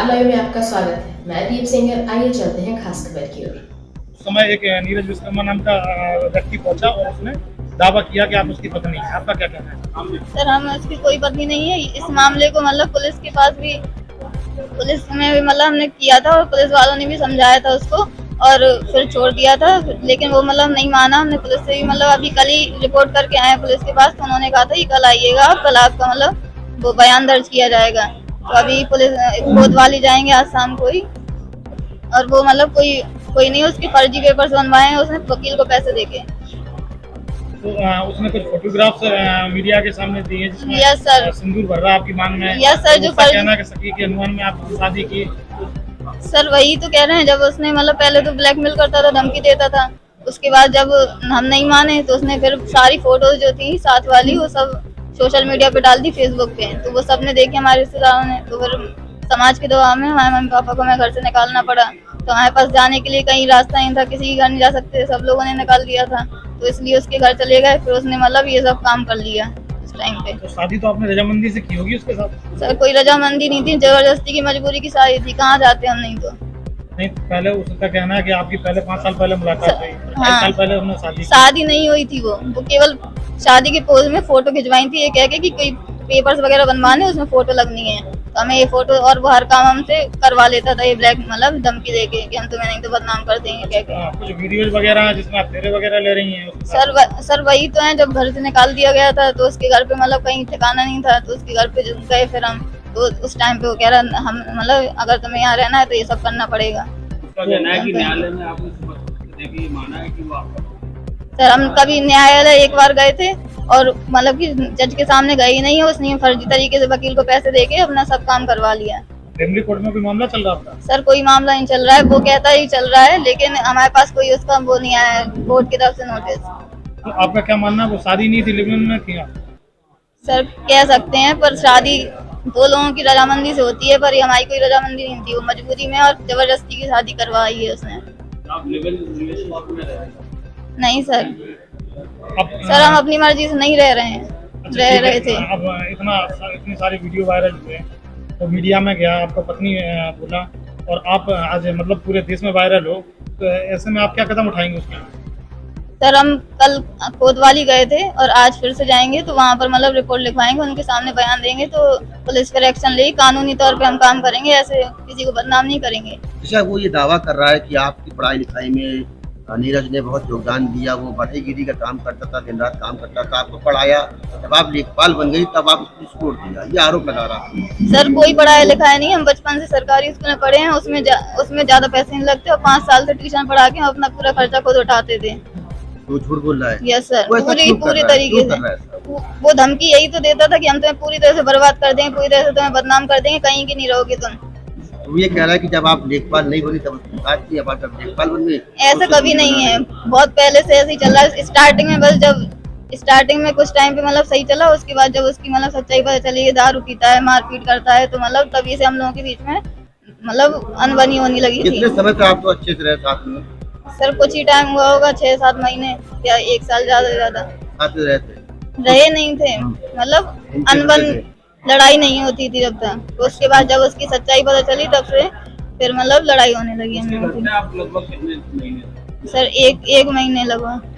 Star live में आपका स्वागत है। मैं दीप सिंगर। आइए चलते हैं खास खबर की ओर। उस समय एक नीरज विश्वकर्मा नाम का व्यक्ति पहुंचा और उसने दावा किया कि आप उसकी पत्नी हैं। आपका क्या कहना है? सर, हम उसकी कोई पत्नी नहीं है। इस मामले को मतलब पुलिस के पास भी, पुलिस में भी मतलब हमने किया था और पुलिस वालों ने भी समझाया था उसको और फिर छोड़ दिया था, लेकिन वो मतलब नहीं माना। हमने पुलिस से भी मतलब अभी कल ही रिपोर्ट करके आए पुलिस के पास, तो उन्होंने कहा था कि कल आइएगा, कल आपका मतलब वो बयान दर्ज किया जाएगा। तो अभी पुलिस कोतवाली जाएंगे आज शाम को ही, और वो मतलब कोई नहीं, उसके फर्जी पेपर्स बनवाए हैं उसने वकील को पैसे देके। तो उसने कुछ फोटोग्राफ्स मीडिया के सामने दिए जिसमें यस सर, सिंदूर भर रहा आपकी मांग में। यस सर, जो कहना कि सखी के अनुमान में आप शादी की। सर वही तो कह रहे हैं, जब उसने मतलब पहले तो ब्लैकमेल करता था, धमकी देता था, उसके बाद जब हम नहीं माने तो उसने फिर सारी फोटोज जो थी साथ वाली वो सब सोशल मीडिया पे डाल दी, फेसबुक पे। तो वो सबने देखी हमारे रिश्तेदारों ने, तो फिर समाज के दबाव में हमारे मम्मी पापा को हमें घर से निकालना पड़ा। तो हमारे पास जाने के लिए कहीं रास्ता नहीं था, किसी के घर नहीं जा सकते, सब लोगों ने निकाल दिया था, तो इसलिए उसके घर चले गए। फिर उसने मतलब ये सब काम कर लिया उस टाइम पे। तो शादी तो आपने रजामंदी से की होगी उसके साथ? सर कोई रजामंदी नहीं थी, जबरदस्ती की मजबूरी की शादी थी, कहाँ जाते हम नहीं तो। नहीं, पहले उसका कहना है कि आपकी पहले 5 साल पहले मुलाकात हुई, 5 साल पहले उन्होंने शादी नहीं हुई थी। वो केवल शादी के पोज में फोटो खिंचवाई थी, ये कह के कि कोई पेपर्स वगैरह बनवाने, उसमें फोटो लगनी है। तो हमें ये फोटो और वो हर काम हमसे करवा लेता था, ये ब्लैक मतलब धमकी देके कि हम तुम्हें नहीं तो बदनाम कर देंगे कह के। कुछ वीडियोज वगैरह हैं जिसमें आप फेरे वगैरह ले रही हैं? सर वही तो है, जब घर से निकाल दिया गया था तो उसके घर पे मतलब कहीं ठिकाना नहीं था, तो उसके घर पे गए फिर हम। तो उस टाइम पे वो कह रहा हम मतलब अगर तुम्हें यहाँ रहना है तो ये सब करना पड़ेगा। न्यायालय में आपने माना है कि वो आपका? सर हम कभी न्यायालय एक बार गए थे और मतलब कि जज के सामने गए ही नहीं है, उसने फर्जी तरीके से वकील को पैसे देके अपना सब काम करवा लिया। फैमिली कोर्ट में कोई मामला चल रहा था? सर कोई मामला नहीं चल रहा है, वो कहता ही चल रहा है, लेकिन हमारे पास कोई उसका वो नहीं आया है कोर्ट की तरफ से नोटिस। तो आपका क्या मानना है, वो शादी नहीं थी, लिव-इन में थी आप? सर कह सकते हैं, पर शादी दो लोगों की रजामंदी से होती है, पर हमारी कोई रजामंदी नहीं थी, वो मजबूरी में और जबरदस्ती की शादी करवाई है उसने। आप लिव-इन रिलेशनशिप में रहे? नहीं सर, सर हम अपनी मर्जी से नहीं रह रहे हैं। अच्छा, रह रहे थे। अब इतनी सारी वीडियो वायरल हुए तो मीडिया में गया, आपका पत्नी बोला और आप आज मतलब पूरे देश में वायरल हो, तो ऐसे में आप क्या कदम उठाएंगे उसके लिए? सर हम कल कोतवाली गए थे और आज फिर से जाएंगे, तो वहाँ पर मतलब रिपोर्ट लिखवाएंगे, उनके सामने बयान देंगे, तो पुलिस पर एक्शन लेगी, कानूनी तौर पे हम काम करेंगे, ऐसे किसी को बदनाम नहीं करेंगे। अच्छा, वो ये दावा कर रहा है कि आपकी पढ़ाई लिखाई में नीरज ने बहुत योगदान दिया, वो बढ़ईगिरी का काम करता था, दिन रात काम करता था, आपको पढ़ाया, जब आप लेखपाल बन गई तब आप उसको छोड़ दिया, ये आरोप लगा रहा है। सर कोई पढ़ाया लिखाया नहीं, हम बचपन से सरकारी स्कूल में पढ़े हैं, उसमें ज्यादा पैसे नहीं लगते और 5 साल से ट्यूशन पढ़ा के हम अपना पूरा खर्चा खुद उठाते थे। वो झूठ बोल रहा है? यस सर, पूरी तरीके से। वो धमकी यही तो देता था कि हम तुम्हें पूरी तरह से बर्बाद कर देंगे, पूरी तरह से तुम्हें बदनाम कर देंगे, कहीं की नहीं रहोगे तुम। वो ये कह रहा है कि जब आप लेखपाल नहीं बनी तब बात की, अब आप जब लेखपाल बन गई। ऐसा कभी नहीं है, बहुत पहले से ऐसे ही चल रहा है। स्टार्टिंग में बस जब स्टार्टिंग में कुछ टाइम पे मतलब सही चला, उसके बाद जब उसकी मतलब सच्चाई पता चली, दारू पीता है, मारपीट करता है, तो मतलब तभी से हम लोगों के बीच में मतलब अनबनी होने लगी थी। कितने समय तक आप तो अच्छे से रहे साथ में? सर कुछ ही टाइम हुआ होगा, 6-7 महीने या 1 साल, ज्यादा से ज्यादा। साथ में रहते रहे नहीं थे, मतलब अनबन लड़ाई नहीं होती थी जब तक। तो उसके बाद जब उसकी सच्चाई पता चली तब से फिर मतलब लड़ाई होने लगी हम लोगों की। आप लगभग कितने महीने? सर एक महीने लगभग।